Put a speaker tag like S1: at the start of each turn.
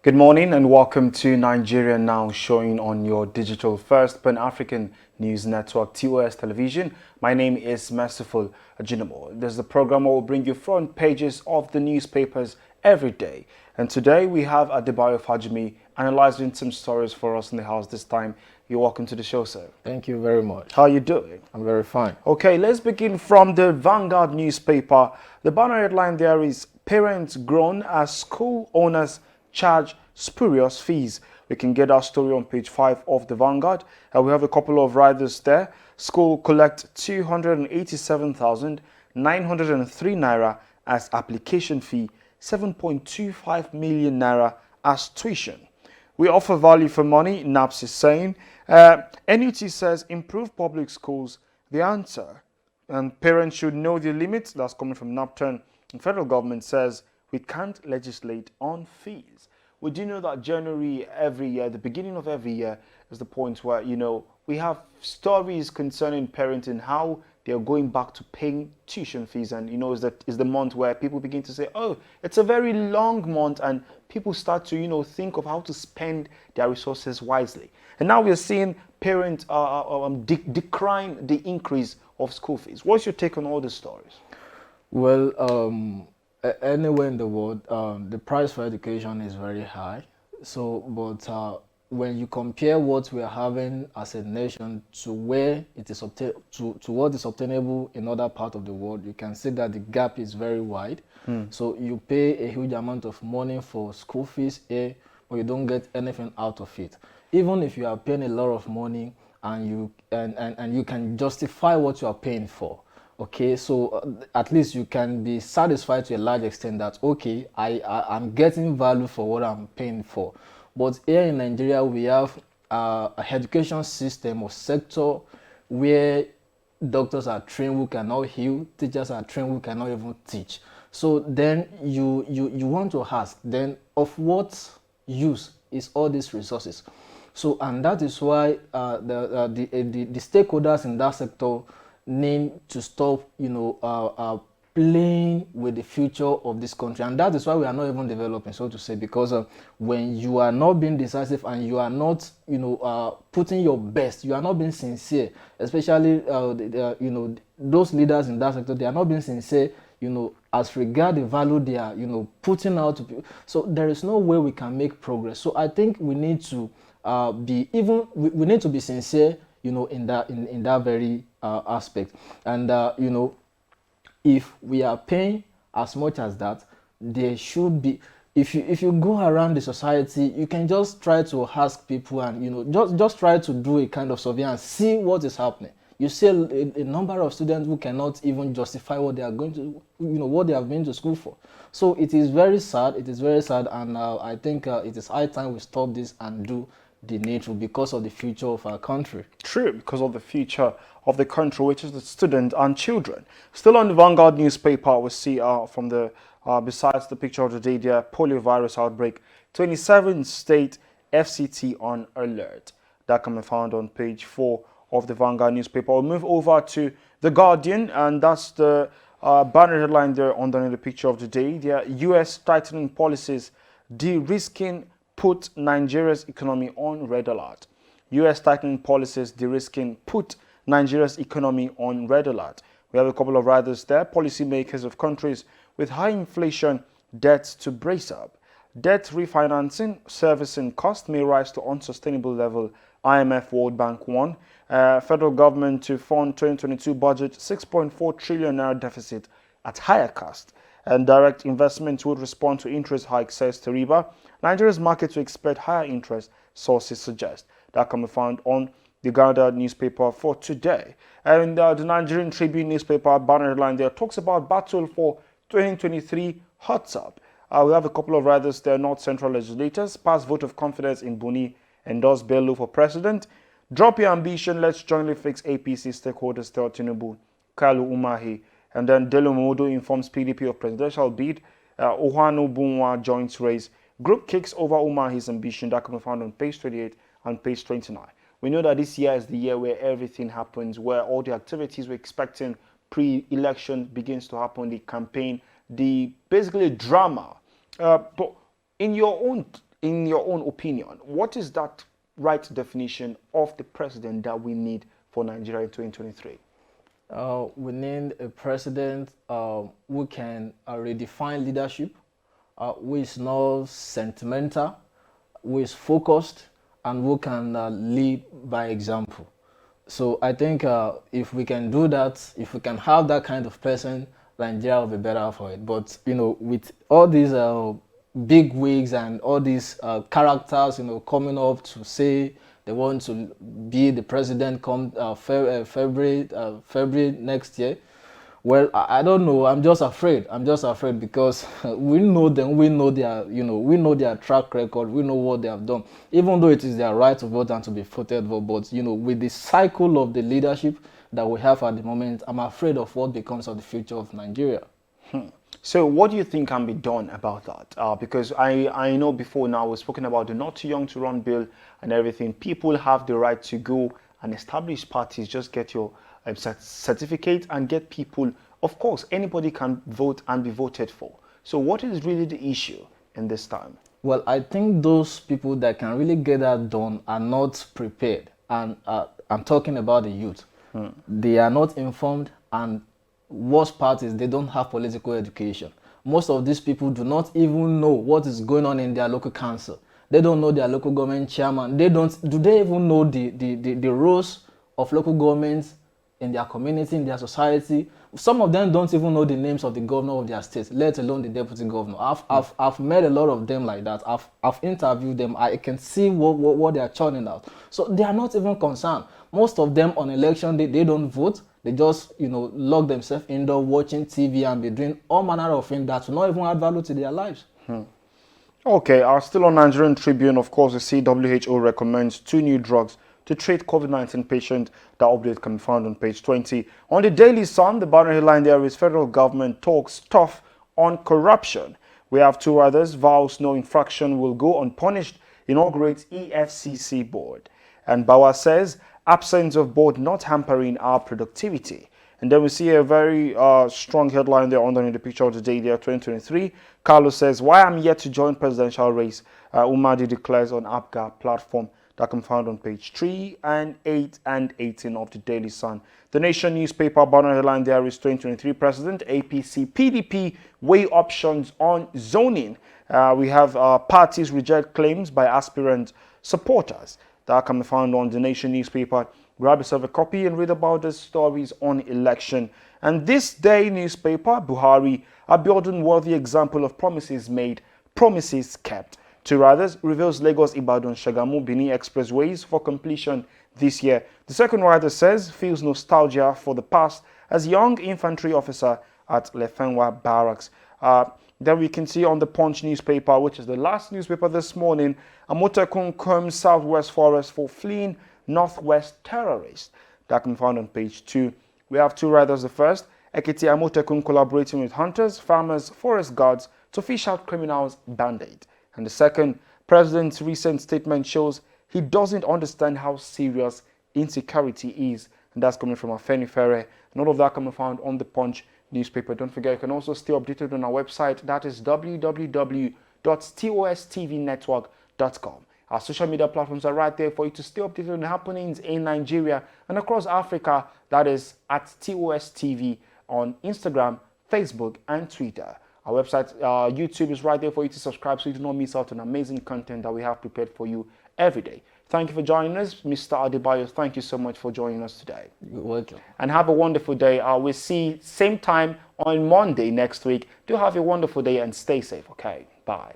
S1: Good morning and welcome to Nigeria Now, showing on your digital first Pan-African news network, TOS Television. My name is Merciful Ajinamo. This is the program where we'll bring you front pages of the newspapers every day. And today we have Adebayo Fajimi analyzing some stories for us in the house this time. You're welcome to the show, sir.
S2: Thank you very much.
S1: How are you doing?
S2: I'm very fine.
S1: Okay, let's begin from the Vanguard newspaper. The banner headline there is "Parents Groan as School Owners Charge Spurious Fees." We can get our story on page 5 of the Vanguard. We have a couple of riders there. School collect 287,903 naira as application fee, 7.25 million naira as tuition. We offer value for money, NAPS is saying. NUT says improve public schools, the answer. And parents should know the limits. That's coming from NAPTERN. The federal government says we can't legislate on fees. We do know that January every year, the beginning of every year, is the point where, we have stories concerning parenting, how they're going back to paying tuition fees. And, is the month where people begin to say, oh, it's a very long month. And people start to, think of how to spend their resources wisely. And now we're seeing parents decrying the increase of school fees. What's your take on all these stories?
S2: Well, anywhere in the world, the price for education is very high. So, but when you compare what we are having as a nation to where it is to what is obtainable in other parts of the world, you can see that the gap is very wide. So you pay a huge amount of money for school fees here, but you don't get anything out of it. Even if you are paying a lot of money and you can justify what you are paying for. Okay, so at least you can be satisfied to a large extent that, okay, I'm getting value for what I'm paying for. But here in Nigeria, we have an education system or sector where doctors are trained who cannot heal, teachers are trained who cannot even teach. So then you want to ask, then of what use is all these resources? So, and that is why the stakeholders in that sector need to stop, playing with the future of this country. And that is why we are not even developing, so to say, because when you are not being decisive and you are not, putting your best, you are not being sincere, especially, those leaders in that sector, they are not being sincere, as regard the value they are, putting out to people. So there is no way we can make progress. So I think we need to we need to be sincere, in that very aspect. And if we are paying as much as that, there should be, if you go around the society, you can just try to ask people and just try to do a kind of survey and see what is happening. You see a number of students who cannot even justify what they are going to, what they have been to school for. So it is very sad. It is very sad, and I think it is high time we stop this and do the needful because of the future of our country.
S1: True, because of the future of the country, which is the student and children. Still on the Vanguard newspaper, we see from the besides the picture of the day there, polio virus outbreak, 27 state FCT on alert. That can be found on page 4 of the Vanguard newspaper. We'll move over to the Guardian, and that's the banner headline there underneath the picture of the day. The U.S. tightening policies, de-risking put Nigeria's economy on red alert. U.S. tightening policies de-risking put Nigeria's economy on red alert. We have a couple of riders there. Policymakers of countries with high inflation debts to brace up. Debt refinancing, servicing cost may rise to unsustainable level, IMF World Bank warn. Federal government to fund 2022 budget 6.4 trillion naira deficit at higher cost. And direct investments would respond to interest hikes, says Teriba. Nigeria's market to expect higher interest, sources suggest. That can be found on the Guardian newspaper for today. And the Nigerian Tribune newspaper banner headline there talks about battle for 2023 hot up. We have a couple of riders there. North Central legislators pass vote of confidence in Buni, endorse Bello for president. Drop your ambition, let's jointly fix APC stakeholders, tell Tinubu, Kalu Umahi. And then Delo Modo informs PDP of presidential bid. Ohanu Bunwa joins race. Group kicks over Umahi's ambition. That can be found on page 28 and page 29. We know that this year is the year where everything happens, where all the activities we're expecting pre-election begins to happen, the campaign, the basically drama. But in your own in your own opinion, what is that right definition of the president that we need for Nigeria in 2023?
S2: We need a president who can redefine leadership, who is not sentimental, who is focused, and who can lead by example. So I think if we can do that, if we can have that kind of person, Nigeria will be better for it. But with all these big wigs and all these characters, coming up to say they want to be the president come February next year. Well, I don't know. I'm just afraid. I'm just afraid because we know them. We know their, we know their track record. We know what they have done. Even though it is their right to vote and to be voted for, but with the cycle of the leadership that we have at the moment, I'm afraid of what becomes of the future of Nigeria.
S1: So what do you think can be done about that? Because I know before now we've spoken about the not too young to run bill and everything. People have the right to go and establish parties, just get your certificate and get people. Of course, anybody can vote and be voted for. So what is really the issue in this time?
S2: Well, I think those people that can really get that done are not prepared. And I'm talking about the youth. They are not informed, and worst part is they don't have political education. Most of these people do not even know what is going on in their local council. They don't know their local government chairman. Do they even know the roles of local governments in their community, in their society? Some of them don't even know the names of the governor of their state, let alone the deputy governor. I've met a lot of them like that. I've interviewed them. I can see what they are churning out. So they are not even concerned. Most of them on election day, they don't vote. They just, lock themselves indoor watching TV and be doing all manner of things that will not even add value to their lives.
S1: Okay, still on Nigerian Tribune, of course, the WHO recommends 2 new drugs to treat COVID-19 patients. That update can be found on page 20. On the Daily Sun, the banner headline there is federal government talks tough on corruption. We have 2 others. Vows no infraction will go unpunished. Inaugurates EFCC board. And Bawa says absence of board not hampering our productivity. And then we see a very strong headline there underneath the picture of the day there, 2023. Carlos says, why I'm yet to join presidential race. Umadi declares on APGA platform. That can be found on page 3 and 8 and 18 of the Daily Sun. The Nation newspaper banner headline there is 2023 President, APC, PDP weigh options on zoning. We have parties reject claims by aspirant supporters. That can be found on the Nation newspaper. Grab yourself a copy and read about the stories on election. And this day newspaper, Buhari, Abiodun worthy example of promises made, promises kept. 2 others, reveals Lagos Ibadan Shagamu Benin expressways for completion this year. The second writer says feels nostalgia for the past as young infantry officer at Lefenwa Barracks. Then we can see on the Punch newspaper, which is the last newspaper this morning, Amotekun combs Southwest Forest for fleeing Northwest terrorists. That can be found on page 2. We have 2 writers. The first, Ekiti Amotekun collaborating with hunters, farmers, forest guards to fish out criminals Band-Aid. And the second, President's recent statement shows he doesn't understand how serious insecurity is. And that's coming from Afeni Ferre. And all of that can be found on the Punch newspaper. Don't forget, you can also stay updated on our website. That is www.tostvnetwork.com. Our social media platforms are right there for you to stay updated on the happenings in Nigeria and across Africa. That is at TOSTV on Instagram, Facebook, and Twitter. Our website, YouTube is right there for you to subscribe so you do not miss out on amazing content that we have prepared for you every day. Thank you for joining us. Mr. Adebayo, thank you so much for joining us today.
S2: You're welcome.
S1: And have a wonderful day. We'll see same time on Monday next week. Do have a wonderful day and stay safe, okay? Bye.